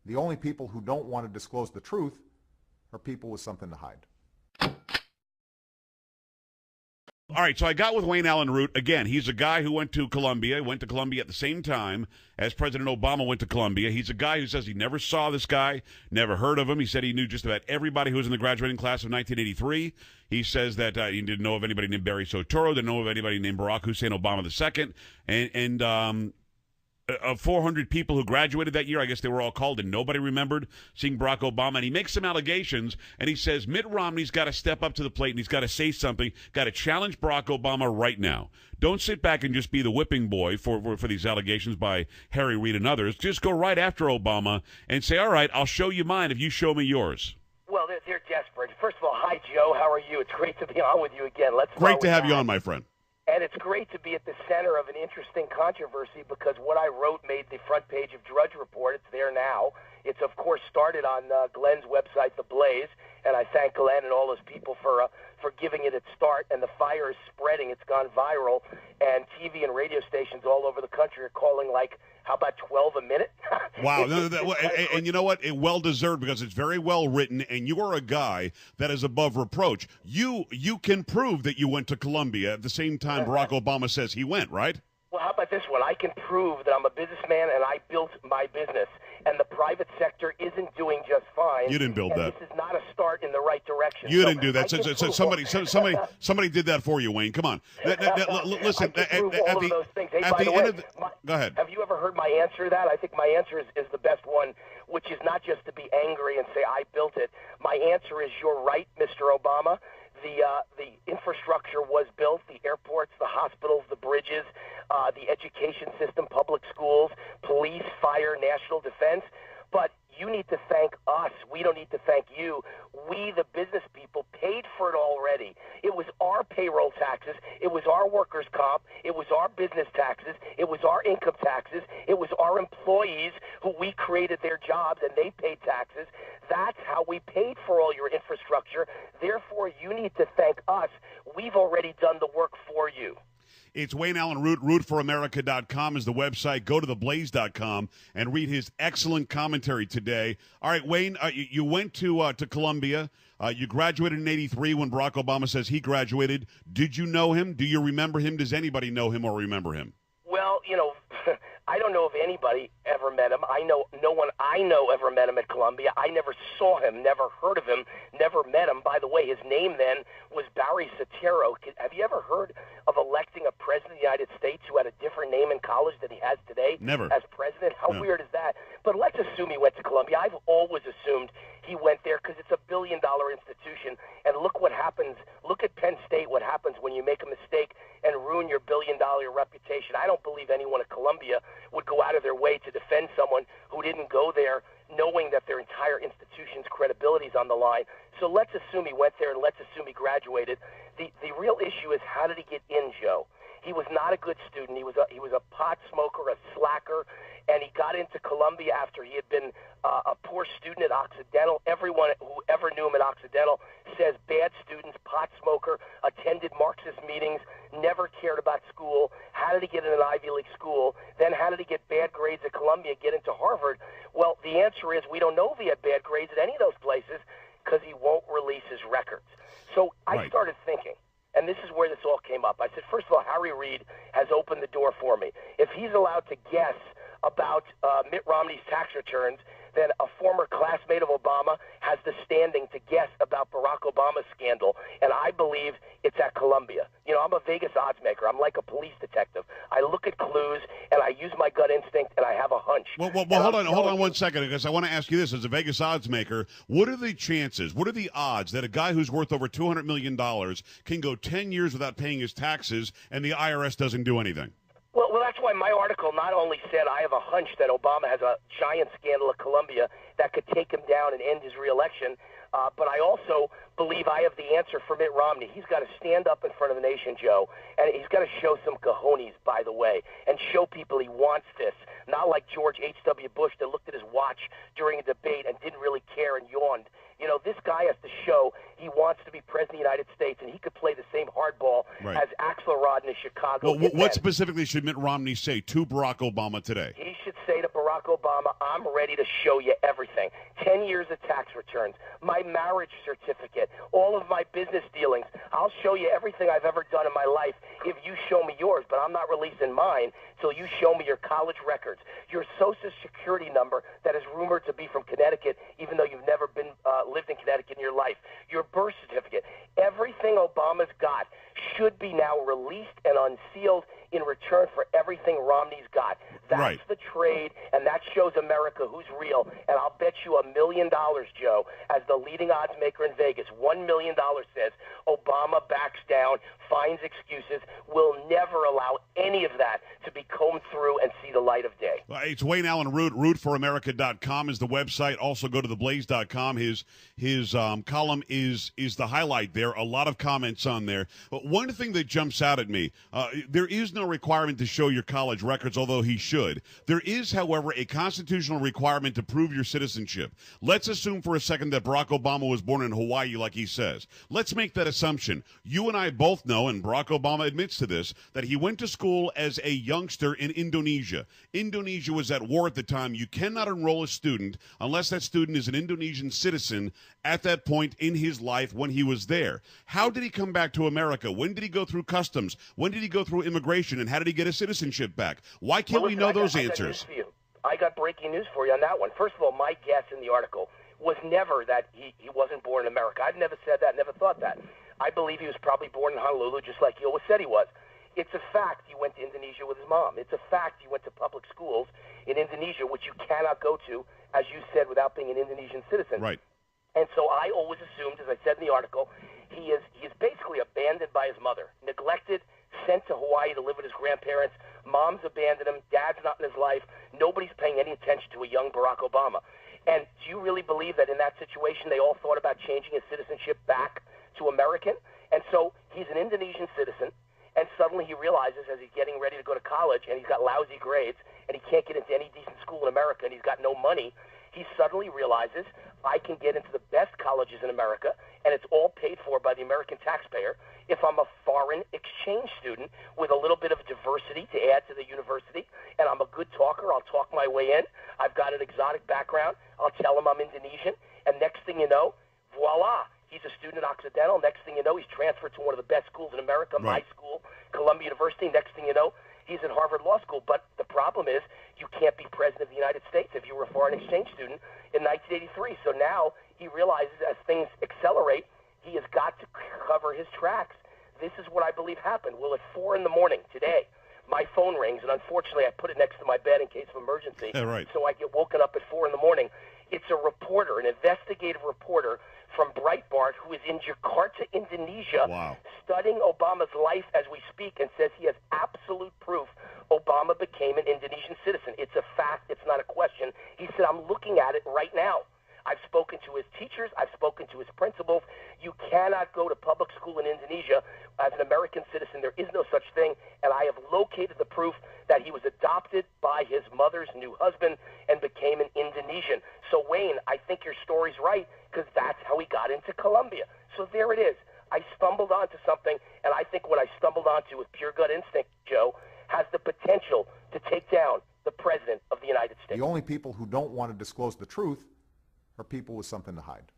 The only people who don't want to disclose the truth are people with something to hide. All right, so I got with Wayne Allen Root. Again, he's a guy who went to Columbia at the same time as President Obama went to Columbia. He's a guy who says he never saw this guy, never heard of him. He said he knew just about everybody who was in the graduating class of 1983. He says that he didn't know of anybody named Barry Soetoro, didn't know of anybody named Barack Hussein Obama II, and of 400 people who graduated that year, I guess they were all called, and nobody remembered seeing Barack Obama. And he makes some allegations, and he says Mitt Romney's got to step up to the plate, and he's got to say something, got to challenge Barack Obama right now. Don't sit back and just be the whipping boy for these allegations by Harry Reid and others. Just go right after Obama and say, all right, I'll show you mine if you show me yours. Well, they're desperate. First of all, hi, Joe. How are you? It's great to be on with you again. Great to have you on, my friend. And it's great to be at the center of an interesting controversy because what I wrote made the front page of Drudge Report. It's there now. It's, of course, started on Glenn's website, The Blaze, and I thank Glenn and all those people for giving it its start. And the fire is spreading. It's gone viral, and TV and radio stations all over the country are calling, like, how about 12 a minute? Wow. And you know what? It well-deserved because it's very well written, and you are a guy that is above reproach. You can prove that you went to Columbia at the same time Barack Obama says he went, right? Well, how about this one? I can prove that I'm a businessman and I built my business, and the private sector isn't doing just fine. You didn't build that. This is not a start in the right direction. You didn't do that. So somebody did that for you, Wayne. Come on. Listen. Go ahead. Have you ever heard my answer to that? I think my answer is the best one, which is not just to be angry and say I built it. My answer is you're right, Mr. Obama. The infrastructure was built, the airports, the hospitals, the bridges, the education system, public schools, police, fire, national defense. But you need to thank us. We don't need to thank you. We, the business people, paid for it already. It was our payroll taxes. It was our workers' comp. It was our business taxes. It was our income taxes. It was our employees who we created their jobs, and they paid taxes. That's how we paid for all your infrastructure. Therefore, you need to thank us. We've already done the work for you. It's Wayne Allen Root. RootForAmerica.com is the website. Go to theblaze.com and read his excellent commentary today. All right, Wayne, you went to Columbia. You graduated in '83 when Barack Obama says he graduated. Did you know him? Do you remember him? Does anybody know him or remember him? Well, I don't know if anybody ever met him. I know no one I know ever met him at Columbia. I never saw him, never heard of him, never met him. By the way, his name then was Barry Soetoro. Have you ever heard of electing a president of the United States who had a different name in college than he has today? Never. As president? How weird is that? But let's assume he went to Columbia. I've always assumed he went there because it's a billion-dollar institution. And look what happens. Look at Penn State, what happens when you make a mistake and ruin your billion-dollar reputation. I don't believe anyone at Columbia would go out of their way to defend someone who didn't go there knowing that their entire institution's credibility is on the line. So let's assume he went there and let's assume he graduated. The real issue is how did he get in, Joe? He was not a good student. He was a pot smoker, a slacker, and he got into Columbia after he had been a poor student at Occidental. Everyone who ever knew him at Occidental says bad students, pot smoker, attended Marxist meetings, never cared about school. How did he get in an Ivy League school? Then how did he get bad grades at Columbia, get into Harvard? Well, the answer is we don't know if he had bad grades at any of those places because he won't release his records. So I started thinking, and this is where this all came up. I said, first of all, Harry Reid has opened the door for me. If he's allowed to guess about Mitt Romney's tax returns, then a former classmate of Obama has the standing to guess about Barack Obama's scandal, and I believe it's at Columbia. I'm a Vegas odds maker. I'm like a police detective. I look at clues, and I use my gut instinct, and I have a hunch. Well, hold on 1 second, because I want to ask you this. As a Vegas odds maker, what are the chances, what are the odds that a guy who's worth over $200 million can go 10 years without paying his taxes and the IRS doesn't do anything? Well, that's why my article not only said I have a hunch that Obama has a giant scandal at Columbia that could take him down and end his reelection, but I also believe I have the answer for Mitt Romney. He's got to stand up in front of the nation, Joe, and he's got to show some cojones, by the way, and show people he wants this. Not like George H.W. Bush that looked at his watch during a debate and didn't really care and yawned. This guy has to show he wants to be president of the United States, and he could play the same hardball as Axelrod in Chicago. Well, what specifically should Mitt Romney say to Barack Obama today? He should say to Barack Barack Obama, I'm ready to show you everything. 10 years of tax returns, my marriage certificate, all of my business dealings. I'll show you everything I've ever done in my life if you show me yours, but I'm not releasing mine till you show me your college records, your Social Security number that is rumored to be from Connecticut, even though you've never been lived in Connecticut in your life, your birth certificate. Everything Obama's got should be now released and unsealed in return for everything Romney's got. That's the trade, and that shows America who's real. And I'll bet you $1 million, Joe, as the leading odds maker in Vegas, $1 million says Obama backs down, finds excuses, will never allow any of that to be combed through and see the light of day. It's Wayne Allen Root. RootForAmerica.com is the website. Also go to theblaze.com. His column is the highlight there. A lot of comments on there. But one thing that jumps out at me, there is no requirement to show your college records, although he should. There is, however, a constitutional requirement to prove your citizenship. Let's assume for a second that Barack Obama was born in Hawaii, like he says. Let's make that assumption. You and I both know, and Barack Obama admits to this, that he went to school as a youngster in Indonesia. Indonesia was at war at the time. You cannot enroll a student unless that student is an Indonesian citizen at that point in his life when he was there. How did he come back to America? When did he go through customs? When did he go through immigration? And how did he get his citizenship back? Why can't we know those answers? I got breaking news for you on that one. First of all, my guess in the article was never that he wasn't born in America. I've never said that, never thought that. I believe he was probably born in Honolulu just like he always said he was. It's a fact he went to Indonesia with his mom. It's a fact he went to public schools in Indonesia, which you cannot go to, as you said, without being an Indonesian citizen. Right. And so I always assumed, as I said in the article, he is basically abandoned by his mother, neglected, sent to Hawaii to live with his grandparents. Mom's abandoned him. Dad's not in his life. Nobody's paying any attention to a young Barack Obama. And do you really believe that in that situation they all thought about changing his citizenship back to American? And so he's an Indonesian citizen, and suddenly he realizes as he's getting ready to go to college and he's got lousy grades and he can't get into any decent school in America and he's got no money, he suddenly realizes I can get into the best colleges in America, and it's all paid for by the American taxpayer if I'm a foreign exchange student with a little bit of diversity to add to the university, and I'm a good talker. I'll talk my way in. I've got an exotic background. I'll tell him I'm Indonesian, and next thing you know, voila, he's a student at Occidental. Next thing you know, he's transferred to one of the best schools in America, my school, Columbia University. Next thing you know, he's at Harvard Law School. But the problem is you can't be president of the United States if you were a foreign exchange student in 1983. So now he realizes as things accelerate, he has got to cover his tracks. This is what I believe happened. Well, at 4 in the morning today, my phone rings, and unfortunately I put it next to my bed in case of emergency. Yeah, right. So I get woken up at 4 in the morning. It's a reporter, an investigative reporter from Breitbart who is in Jakarta, Indonesia, studying Obama's life as we speak, and says he has absolute proof Obama became an Indonesian citizen. It's a fact. It's not a question. He said, I'm looking at it right now. I've spoken to his teachers. I've spoken to his principals. You cannot go to public school in Indonesia as an American citizen. There is no such thing. And I have located the proof that he was adopted by his mother's new husband and became an Indonesian. So, Wayne, I think your story's right because that's how he got into Colombia. So there it is. I stumbled onto something, and I think what I stumbled onto with pure gut instinct, Joe, has the potential to take down the President of the United States. The only people who don't want to disclose the truth are people with something to hide.